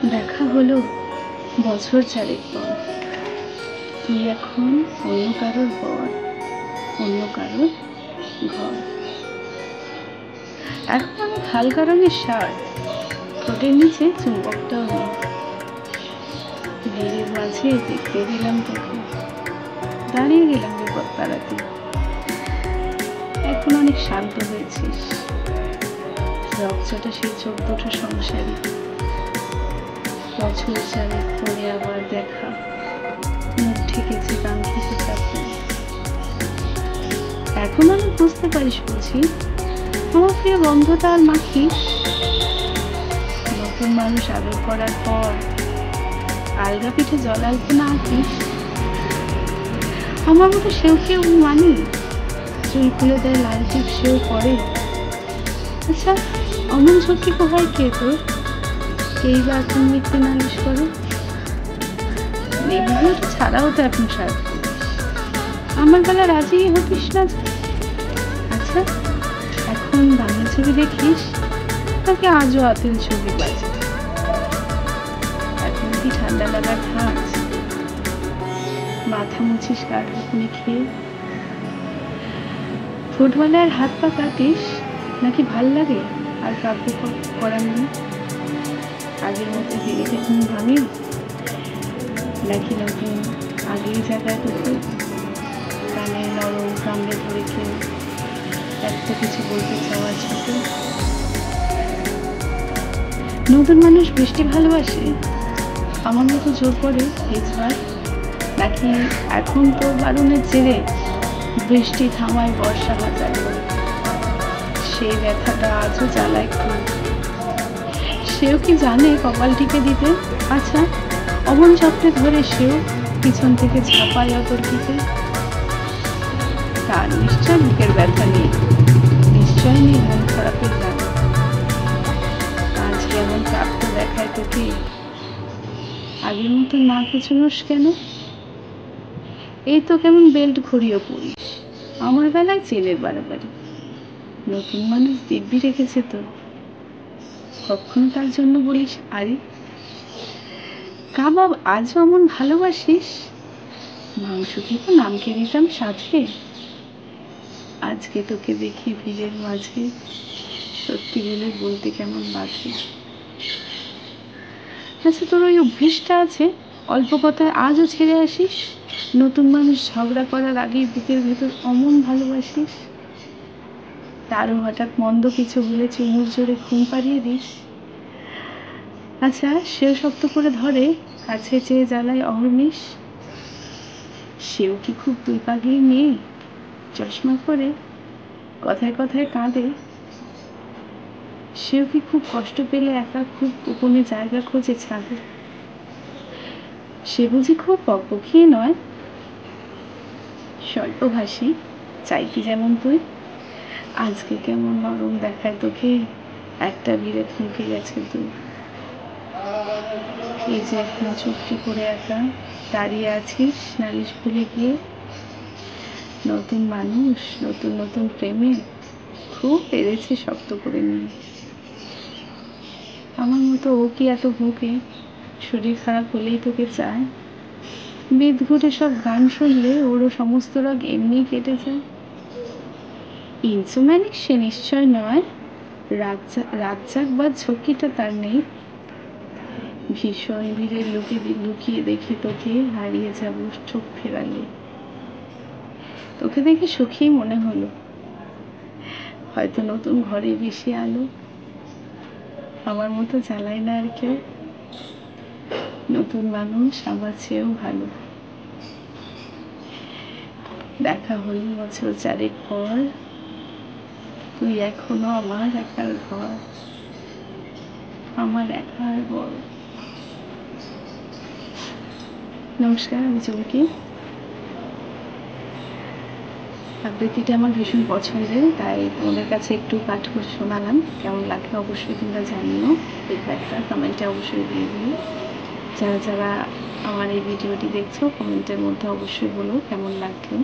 দেখা হলো বছর চারেক পর। তুই এখন অন্য কারোর বর, অন্য কারোর ঘর। এখন অনেক হালকা রঙের শার্ট, ঠোঁটের নিচে চুম্বকটাও নেই। ভিড়ের মাঝে দেখতে দিলাম তোকে, দাঁড়িয়ে গেলাম বিপদ পাড়াতে। এখন অনেক শান্ত হয়েছিস, রকচটা সেই চোখ দুটো সংসারী। বছর চারেক পরে আবার দেখা, মুখ ঠেকেছে কাঙ্ক্ষিত চাপে। এখন আমি বুঝতে পারিস বুঝি, আমার প্রিয় গন্ধটা আর মাখিস। নতুন মানুষ আদর করার পর আলগা পিঠে জল আলপনা আঁকিস। আমার মতো সেও কেউ মানি, চুল খুলে দেয় লাল টিপ সেও করে। আচ্ছা, অমন ঝক্কি কোহায় কে তোর? কেই বা এখন মিথ্যে নালিশ করে। নেবুগুলোটা ছাড়াও তো এখন সাজ করিস, আমার বেলা রাজি হতিস না। আচ্ছা, এখন বাংলা ছবি দেখিস নাকি আজও আতেল ছবি বাজে? এখন কি ঠান্ডা লাগার ধাঁচ? মাথা মুছিস কার ঢুকুনি খেয়ে? ফুটবলের হাত পা কাটিস নাকি ভাল লাগে আর কাব্য করার নেই? আগের মতো হেরিতে ঘুম ভাঙে নাকি নতুন আগেই জায়গায় তোকে কানে নরম কামড়ে ধরে কেউ একটা কিছু বলতে চাওয়ার ছোট? নতুন মানুষ বৃষ্টি ভালোবাসে আমার মতো জোর করে ভিজবার, নাকি এখন তো বারণের জেরে বৃষ্টি থামায় বর্ষা হাজার করে? সেই ব্যথাটা আজও জ্বালায় খুব। সেও কি জানে কপাল টিপে দিতে? আচ্ছা, অমন চক্রে ধরে সেও পিছন থেকে ঝাঁপায় অতর্কিতে। তার নিশ্চয় বুকের ব্যথা নেই, নিশ্চয় নেই মন খারাপের গান। আজ কেমন প্রাপ্ত দেখায় তোকে, আগের মতো না পেছনোস কেন? এই তো কেমন বেল্ট ঘড়িও পড়িস, আমার বেলায় চেনের বাড়াবাড়ি। নতুন মানুষ দিব্যি রেখেছে তো, কখনো তার জন্য বলিস আরে? কাবাব আজও এমন ভালোবাসিস? মাংস খেতে নামকে দিতাম সাথে, আজকে তোকে দেখি ভিড়ের মাঝে সত্যি বলে বলতে কেমন বাধে। আচ্ছা, তোর ওই অভ্যেসটা আছে অল্প কথায় আজও ছেড়ে আসিস? নতুন মানুষ ঝগড়া করার আগেই বুকের ভেতর অমন ভালোবাসিস, তারও হঠাৎ মন্দ কিছু বলে চুমুর জোরে ঘুম পাড়িয়ে দিস। আচ্ছা, সেও শক্ত করে ধরে, কাছে চেয়ে জ্বালায় অহর্নিশ। সেও কি খুব দুই পাগলি মেয়ে, চশমা করে কথায় কথায় কাঁদে? সেও কি খুব কষ্ট পেলে একা খুব গোপনে জায়গা খোঁজে ছাদে? সে বুঝি খুব বকবকি নয়, স্বল্পভাষী, চাইতি যেমন তুই? আজকে কেমন নরম দেখায় তোকে, একটা বিরে থমকে গেছে তুই। এই যে এখনো চুপটি করে একা দাঁড়িয়ে আছিস নালিশ ভুলে গিয়ে। নতুন মানুষ নতুন নতুন প্রেমে খুব পেরেছে শক্ত করে নিয়ে। আমার মতো ও কি এত ভোগে, শরীর খারাপ হলেই তোকে চায়? বেদ ঘুরে সব গান শুনলে ওরও সমস্ত রাগ এমনিই কেটে যায়। ইনসোম্যানিক সে নিশ্চয় নয়, রাগজাগ বা ঝক্কিটা তার নেই। ভীষণ ভিড়ে লুকিয়ে দেখি তোকে, হারিয়ে যাব চোখ ফেরালে। তোকে দেখে সুখী মনে হলো, হয়তো নতুন ঘরে বেশি আলো। আমার মতো জ্বালায় না আর কেউ, নতুন মানুষ আমার চেয়েও ভালো। দেখা হলো বছর চারেক পর, তুই এখনো আমার একার ঘর, আমার একার বড়। নমস্কার, আমি চুমকি। আবৃত্তিটা আমার ভীষণ পছন্দের, তাই তোমাদের কাছে একটু পাঠ করে শোনালাম। কেমন লাগে অবশ্যই তোমরা জানিও, ফিডব্যাকটা কমেন্টে অবশ্যই দিয়ে দিও। যারা যারা আমার এই ভিডিওটি দেখছো, কমেন্টের মধ্যে অবশ্যই বলো কেমন লাগলো।